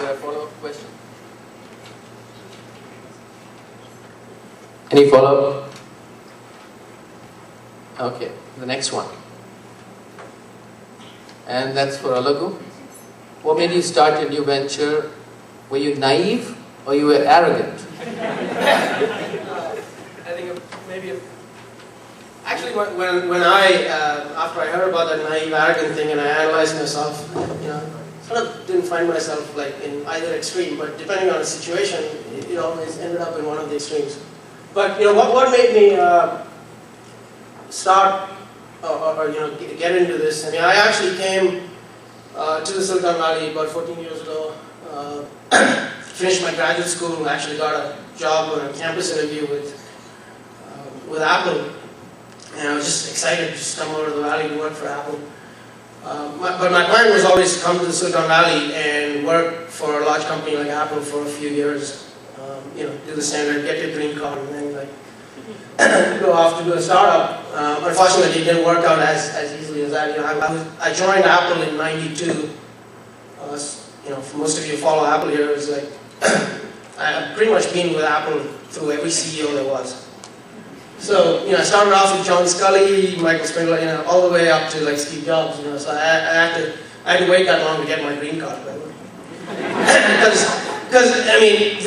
there a follow-up question? Any follow-up? Okay, the next one. And that's for Alagu. What made you start your new venture? Were you naive or you were arrogant? I think maybe. Actually, when I after I heard about that naive, arrogant thing, and I analyzed myself, sort of didn't find myself like in either extreme. But depending on the situation, it always ended up in one of the extremes. But what made me start or get into this? I mean, I actually came to the Silicon Valley about 14 years ago. Finished my graduate school, actually got a job on a campus interview with Apple, and I was just excited to just come over to the Valley to work for Apple. But my plan was always to come to the Silicon Valley and work for a large company like Apple for a few years. Do the standard, get your green card, and then go off to do a startup. Unfortunately, it didn't work out as easily as that. I joined Apple in '92. For most of you who follow Apple here, it's like I've pretty much been with Apple through every CEO there was. So I started off with John Scully, Michael Spindler, all the way up to like Steve Jobs. So I had to wait that long to get my green card, by the way. Because I mean,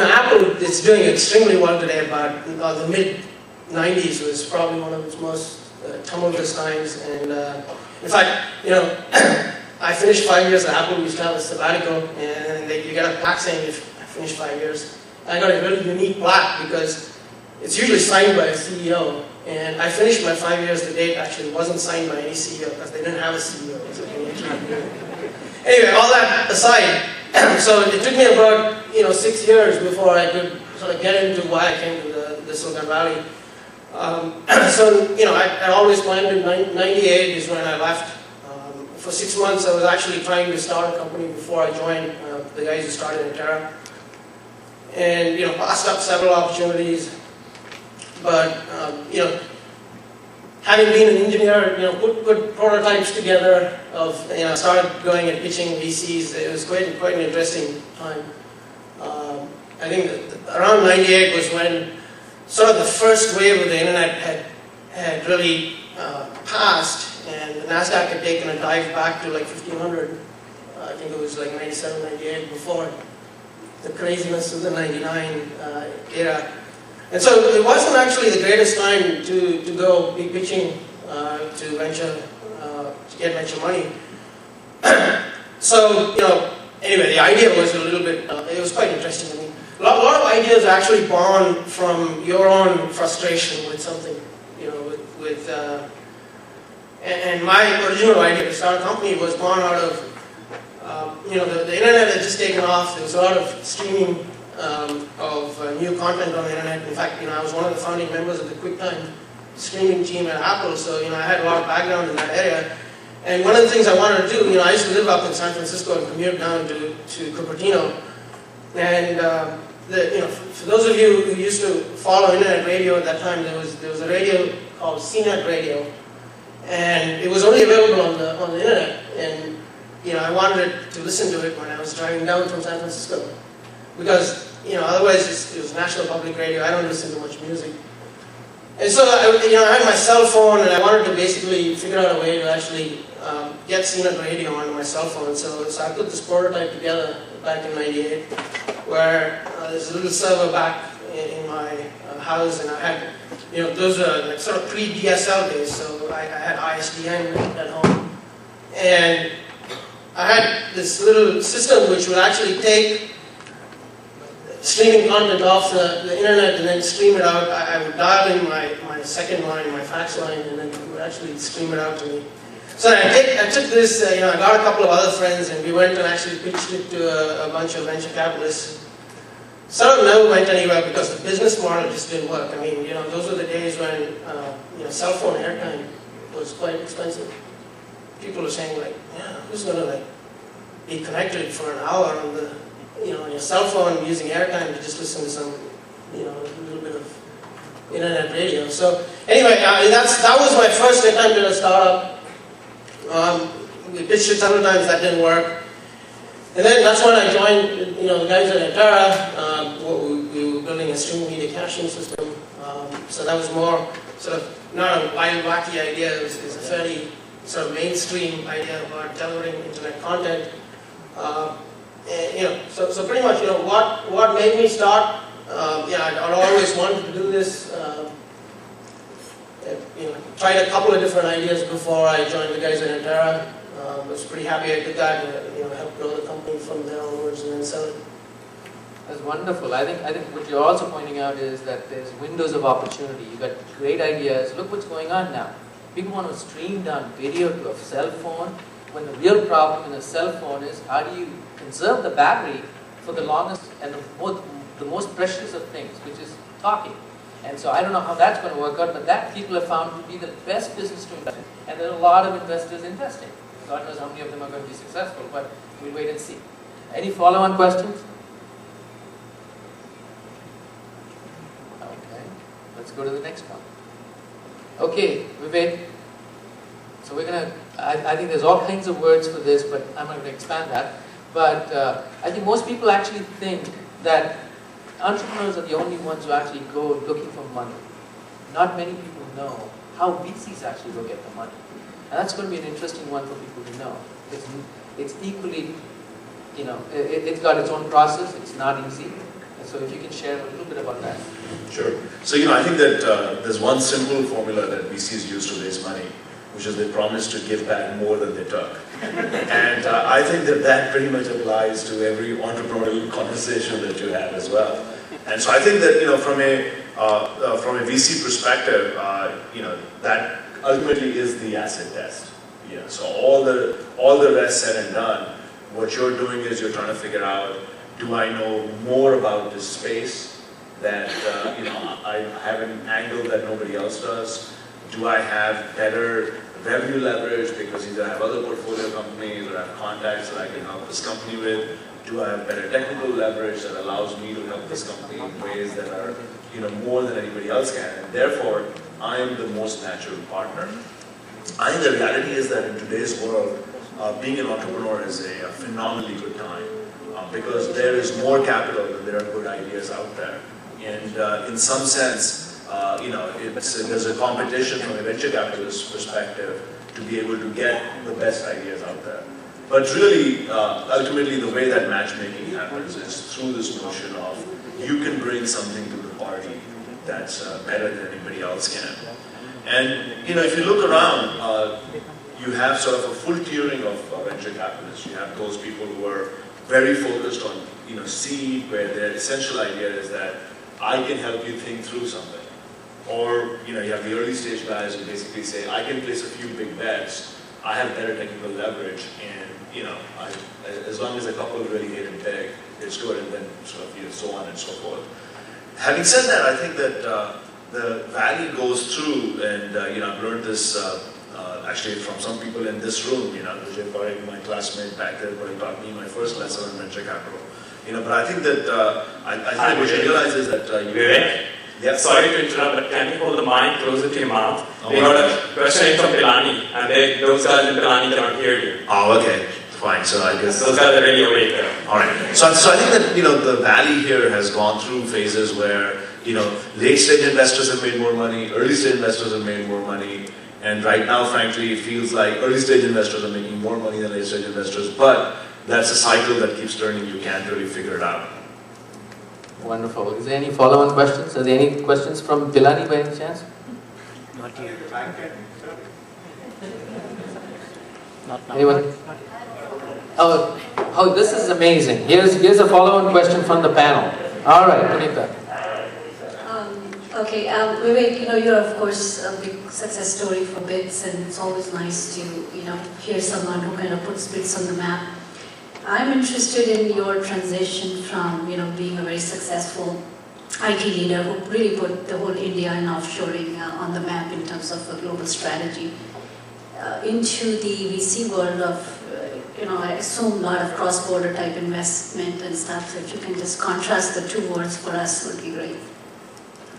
Apple is doing extremely well today, but the mid-90s was probably one of its most tumultuous times. And in fact, I finished 5 years at Apple. We used to have a sabbatical, and you get a plaque saying if I finished 5 years. I got a really unique plaque because it's usually signed by a CEO, and I finished my 5 years. The date actually wasn't signed by any CEO because they didn't have a CEO. Anyway, all that aside, so it took me about 6 years before I could sort of get into why I came to the Silicon Valley. I always planned in '98 is when I left. For 6 months, I was actually trying to start a company before I joined the guys who started Terra, and passed up several opportunities. But having been an engineer, put prototypes together of started going and pitching VCs. It was quite an interesting time. I think that around '98 was when sort of the first wave of the internet had really passed. And the NASDAQ had taken a dive back to like 1500. I think it was like 97, 98 before the craziness of the 99 era. And so it wasn't actually the greatest time to go big pitching to get venture money. So, anyway, the idea was a little bit, it was quite interesting to me. A lot of ideas are actually born from your own frustration with something, and my original idea to start a company was born out of, the internet had just taken off. There was a lot of streaming of new content on the internet. In fact, I was one of the founding members of the QuickTime streaming team at Apple, so I had a lot of background in that area. And one of the things I wanted to do, I used to live up in San Francisco and commute down to Cupertino. And for those of you who used to follow internet radio at that time, there was a radio called CNET Radio. And it was only available on the internet, and I wanted to listen to it when I was driving down from San Francisco, because otherwise it was National Public Radio. I don't listen to much music, and so I had my cell phone, and I wanted to basically figure out a way to actually get CNET Radio onto my cell phone. So I put this prototype together back in '98, where there's a little server back in my house, and I had. Those are like sort of pre-DSL days, so I had ISDN at home. And I had this little system which would actually take streaming content off the internet and then stream it out. I would dial in my second line, my fax line, and then it would actually stream it out to me. So I took this, I got a couple of other friends, and we went and actually pitched it to a bunch of venture capitalists. Some of them never went anywhere because the business model just didn't work. I mean, those were the days when cell phone airtime was quite expensive. People were saying like, yeah, who's going to be connected for an hour on your cell phone using airtime to just listen to some, a little bit of internet radio. So anyway, that was my first attempt at a startup. We pitched it several times, that didn't work. And then that's when I joined, the guys at Antara. We were building a streaming media caching system. So that was more sort of not a wild, wacky idea. It was a fairly sort of mainstream idea about delivering internet content. So pretty much, what made me start? I'd always wanted to do this. Tried a couple of different ideas before I joined the guys at Antara. I was pretty happy I did that, and helped grow the company from there onwards and then sell it. That's wonderful. I think what you're also pointing out is that there's windows of opportunity. You've got great ideas. Look what's going on now. People want to stream down video to a cell phone, when the real problem in a cell phone is how do you conserve the battery for the longest and the most precious of things, which is talking. And so I don't know how that's going to work out, but that people have found to be the best business to invest in. And there are a lot of investors investing. God knows how many of them are going to be successful, but we'll wait and see. Any follow-on questions? Okay, let's go to the next one. Okay, Vivek. So we're going to, I think there's all kinds of words for this, but I'm not going to expand that. But I think most people actually think that entrepreneurs are the only ones who actually go looking for money. Not many people know how VCs actually go get the money. And that's going to be an interesting one for people to know. It's equally, it's got its own process, it's not easy. And so if you can share a little bit about that. Sure. So, I think that there's one simple formula that VCs use to raise money, which is they promise to give back more than they took. And I think that pretty much applies to every entrepreneurial conversation that you have as well. And so I think that, from a VC perspective, that ultimately is the acid test. So all the rest said and done, what you're doing is you're trying to figure out, do I know more about this space that, I have an angle that nobody else does? Do I have better revenue leverage because either I have other portfolio companies or I have contacts that I can help this company with? Do I have better technical leverage that allows me to help this company in ways that are, more than anybody else can? And therefore, I am the most natural partner. I think the reality is that in today's world, being an entrepreneur is a phenomenally good time because there is more capital than there are good ideas out there. And in some sense, there's a competition from a venture capitalist perspective to be able to get the best ideas out there. But really, ultimately, the way that matchmaking happens is through this notion of you can bring something to the party that's better than anybody else can. And if you look around, you have sort of a full tiering of venture capitalists. You have those people who are very focused on seed, where their essential idea is that I can help you think through something. Or you have the early stage guys who basically say, I can place a few big bets, I have better technical leverage, and as long as a couple really hit it big, it's good, and then sort of so on and so forth. Having said that, I think that the value goes through, and I've learned this actually from some people in this room. Vijay Paul, my classmate back there, who taught me my first lesson on venture capital. But I think that I think what you realize is that Vivek? Yes. Sorry to interrupt, but can you hold the mic closer to your mouth? We got a question from Pilani, and those guys in Pilani cannot hear you. Oh, okay. Fine. So I guess those guys are really awake there. All right. So I think that the valley here has gone through phases where late stage investors have made more money, early stage investors have made more money, and right now, frankly, it feels like early stage investors are making more money than late stage investors. But that's a cycle that keeps turning. You can't really figure it out. Wonderful. Is there any follow-on questions? Are there any questions from Pilani by any chance? Not yet. Anyone? Oh, this is amazing. Here's a follow-on question from the panel. All right, Punita. Okay, Vivek, you're of course a big success story for BITS, and it's always nice to, hear someone who kind of puts BITS on the map. I'm interested in your transition from, being a very successful IT leader who really put the whole India and offshoring on the map in terms of a global strategy, into the VC world of, I assume a lot of cross-border type investment and stuff. So if you can just contrast the two worlds for us, would be great.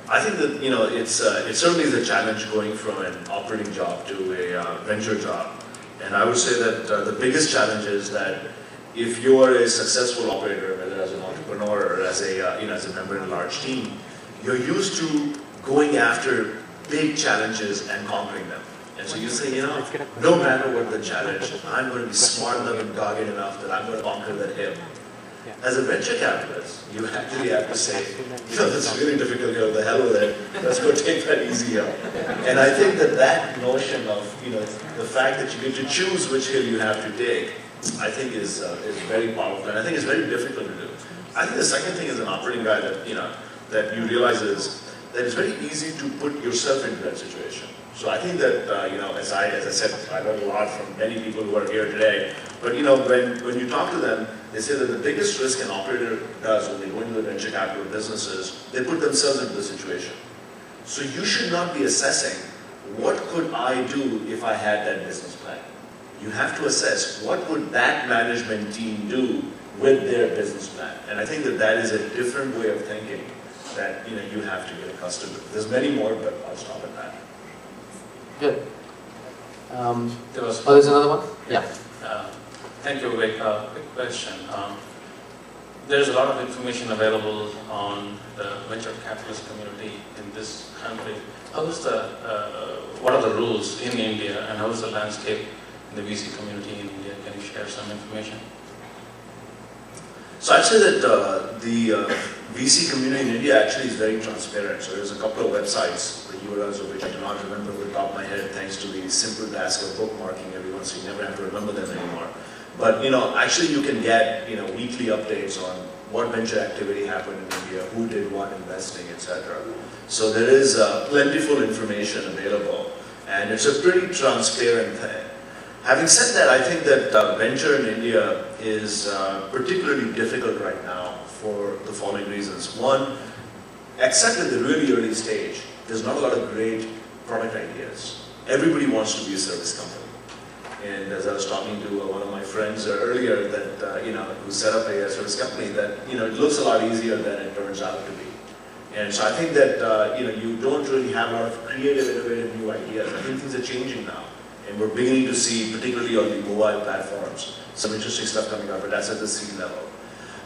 I think that it certainly is a challenge going from an operating job to a venture job, and I would say that the biggest challenge is that if you're a successful operator, whether as an entrepreneur or as a, as a member in a large team, you're used to going after big challenges and conquering them. And so you say, no matter what the challenge, I'm going to be smart enough and dogged enough that I'm going to conquer that hill. As a venture capitalist, you actually have to say, this is really difficult hill, the hell with it, let's go take that easy hill. And I think that notion of, the fact that you get to choose which hill you have to take, I think is very powerful, and I think it's very difficult to do. I think the second thing as an operating guy that you realize is that it's very easy to put yourself into that situation. So I think that, as I said, I learned a lot from many people who are here today. But when you talk to them, they say that the biggest risk an operator does when they go into the venture capital businesses, they put themselves into the situation. So you should not be assessing, what could I do if I had that business plan? You have to assess, what would that management team do with their business plan? And I think that is a different way of thinking that you have to get accustomed to. There's many more, but I'll stop at that. Good. There's another one? Yeah. Thank you, Vivek. Quick question. There's a lot of information available on the venture capitalist community in this country. What are the rules in India, and how is the landscape in the VC community in India? Can you share some information? So I'd say that the VC community in India actually is very transparent. So there's a couple of websites, the URLs of which I do not remember off the top of my head, thanks to the simple task of bookmarking everyone, so you never have to remember them anymore. But actually you can get weekly updates on what venture activity happened in India, who did what investing, etc. So there is plentiful information available, and it's a pretty transparent thing. Having said that, I think that venture in India is particularly difficult right now for the following reasons. One, except at the really early stage, there's not a lot of great product ideas. Everybody wants to be a service company. And as I was talking to one of my friends earlier, that who set up a service company, that it looks a lot easier than it turns out to be. And so I think that you don't really have a lot of creative, innovative new ideas. I think things are changing now. And we're beginning to see, particularly on the mobile platforms, some interesting stuff coming up, but that's at the seed level.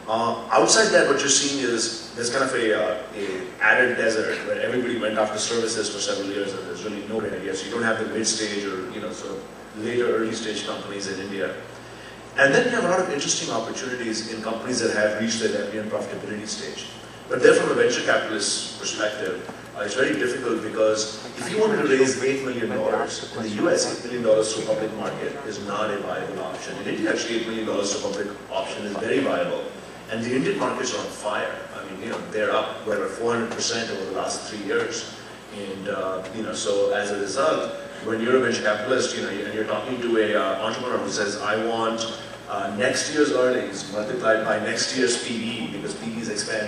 Outside that, what you're seeing is there's kind of a arid desert where everybody went after services for several years, and there's really no great ideas. So you don't have the mid-stage or sort of later early-stage companies in India. And then you have a lot of interesting opportunities in companies that have reached their revenue and profitability stage. But there, from a venture capitalist perspective, it's very difficult because if you wanted to raise $8 million in the US, $8 million to public market is not a viable option. In India, actually, $8 million to public option is very viable. And the Indian markets are on fire. I mean, they're up, whatever, 400% over the last 3 years. And, so as a result, when you're a venture capitalist, and you're talking to a entrepreneur who says, I want next year's earnings multiplied by next year's PE, because PE is expanded.